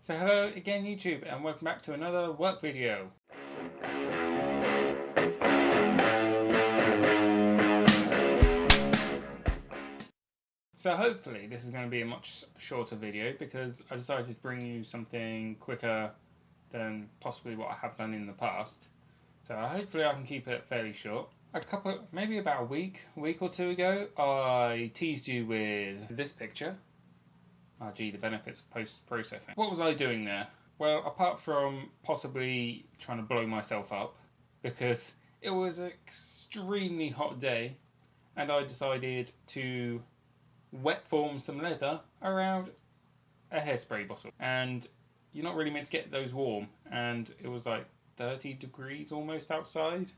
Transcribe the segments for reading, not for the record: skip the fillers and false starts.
So hello again YouTube, and welcome back to another work video. So hopefully this is going to be a much shorter video because I decided to bring you something quicker than possibly what I have done in the past. So hopefully I can keep it fairly short. Maybe about a week or two ago, I teased you with this picture. Oh gee, the benefits of post-processing. What was I doing there? Well, apart from possibly trying to blow myself up, because it was an extremely hot day, and I decided to wet form some leather around a hairspray bottle. And you're not really meant to get those warm, and it was like 30 degrees almost outside.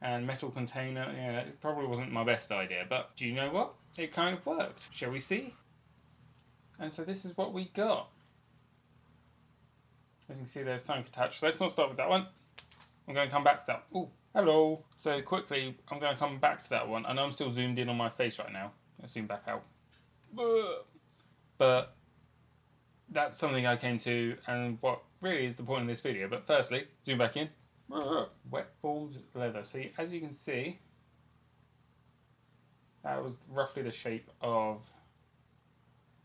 And metal container, yeah, it probably wasn't my best idea, but do you know what? It kind of worked. Shall we see? And so this is what we got. As you can see, there's something attached. Let's not start with that one. I'm going to come back to that. Oh, hello. So quickly, I'm going to come back to that one. I know I'm still zoomed in on my face right now. Let's zoom back out. But that's something I came to, and what really is the point of this video. But firstly, zoom back in. Wet formed leather. So as you can see, that was roughly the shape of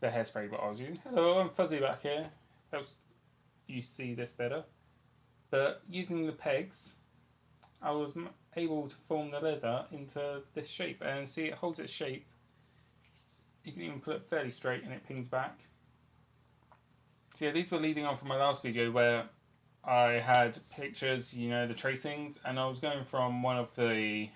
the hairspray bottle I was using. Hello, I'm fuzzy back here. Helps you see this better. But using the pegs, I was able to form the leather into this shape, and see, it holds its shape. You can even pull it fairly straight and it pings back. So yeah, these were leading on from my last video where I had pictures, you know, the tracings, and I was going from one of the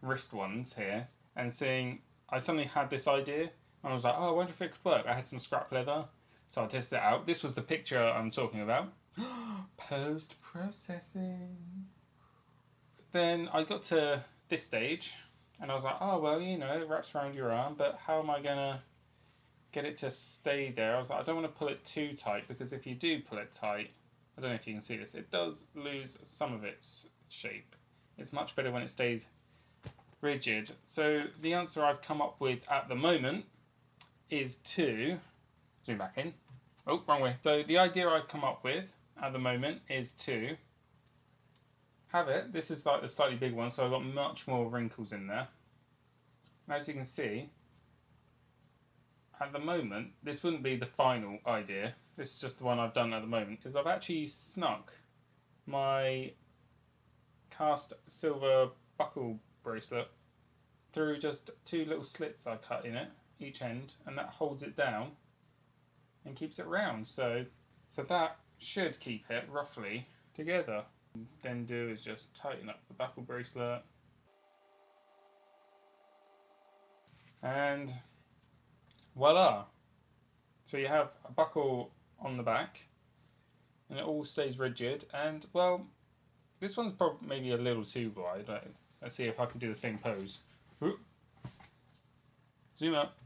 wrist ones here and seeing, I suddenly had this idea, and I was like, oh, I wonder if it could work. I had some scrap leather, so I tested it out. This was the picture I'm talking about. Post-processing. Then I got to this stage and I was like, oh, well, you know, it wraps around your arm, but how am I going to get it to stay there? I was like, I don't want to pull it too tight, because if you do pull it tight, I don't know if you can see this, it does lose some of its shape. It's much better when it stays rigid. So the answer I've come up with at the moment is to zoom back in. Oh, wrong way. So the idea I've come up with at the moment is to have it. This is like the slightly big one, so I've got much more wrinkles in there. And as you can see, at the moment, this wouldn't be the final idea. This is just the one I've done at the moment. Is I've actually snuck my cast silver buckle bracelet through just two little slits I cut in it, each end, and that holds it down and keeps it round. So that should keep it roughly together. Then do is just tighten up the buckle bracelet, and voila! So you have a buckle on the back, and it all stays rigid. And well, this one's probably maybe a little too wide. Let's see if I can do the same pose. Ooh. Zoom up.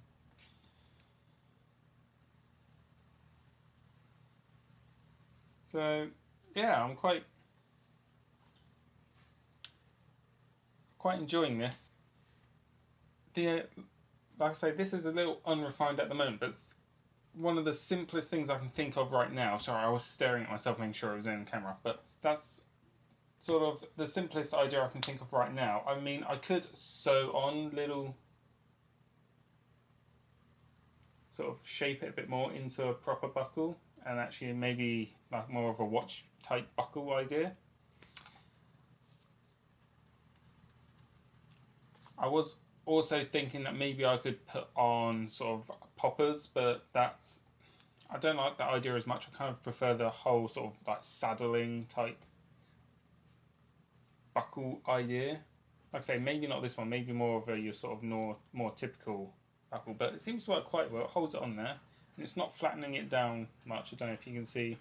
So yeah, I'm quite enjoying this. Like I say, this is a little unrefined at the moment, but it's one of the simplest things I can think of right now. Sorry, I was staring at myself making sure it was in the camera, but that's sort of the simplest idea I can think of right now. I mean, I could sew on little, sort of shape it a bit more into a proper buckle, and actually maybe like more of a watch type buckle idea. I was also thinking that maybe I could put on sort of poppers, but I don't like that idea as much. I kind of prefer the whole sort of like saddling type buckle idea. Like I say, maybe not this one, maybe more of your sort of more typical buckle, but it seems to work quite well. It holds it on there, and it's not flattening it down much. I don't know if you can see,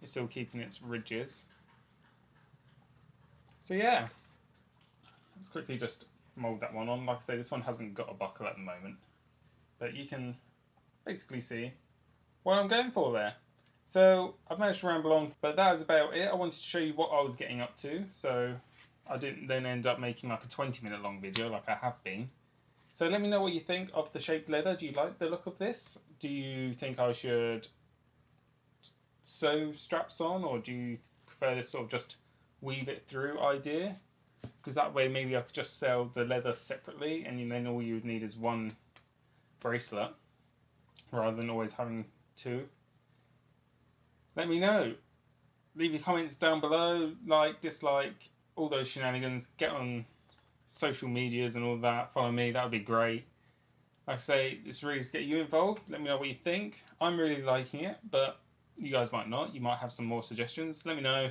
it's still keeping its ridges. So yeah, let's quickly just mold that one on. Like I say, this one hasn't got a buckle at the moment, but you can basically see what I'm going for there. So I've managed to ramble on, but that was about it. I wanted to show you what I was getting up to, so I didn't then end up making like a 20-minute long video like I have been. So let me know what you think of the shaped leather. Do you like the look of this? Do you think I should sew straps on, or do you prefer this sort of just weave it through idea? Because that way maybe I could just sell the leather separately, and then all you would need is one bracelet rather than always having two. Let me know. Leave your comments down below, like, dislike, all those shenanigans. Get on social medias and all that. Follow me, that would be great. Like I say, it's really to get you involved. Let me know what you think. I'm really liking it, but you guys might not. You might have some more suggestions. Let me know,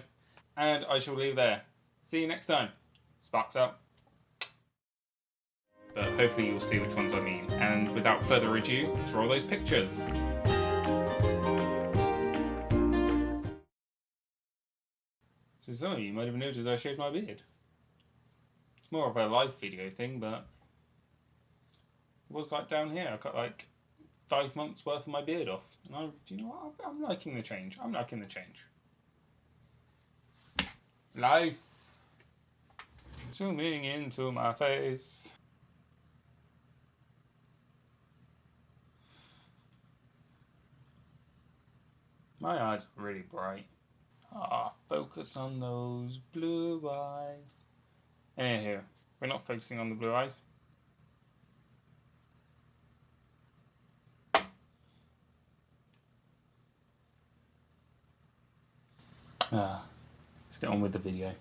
and I shall leave there. See you next time. Sparks out. But hopefully you'll see which ones I mean. And without further ado, draw those pictures. So some of you might have noticed I shaved my beard. It's more of a live video thing, but it was like down here. I cut like 5 months worth of my beard off. And you know what? I'm liking the change. I'm liking the change. Life. Zooming into my face. My eyes are really bright. Focus on those blue eyes. Anywho, we're not focusing on the blue eyes. Let's get on with the video.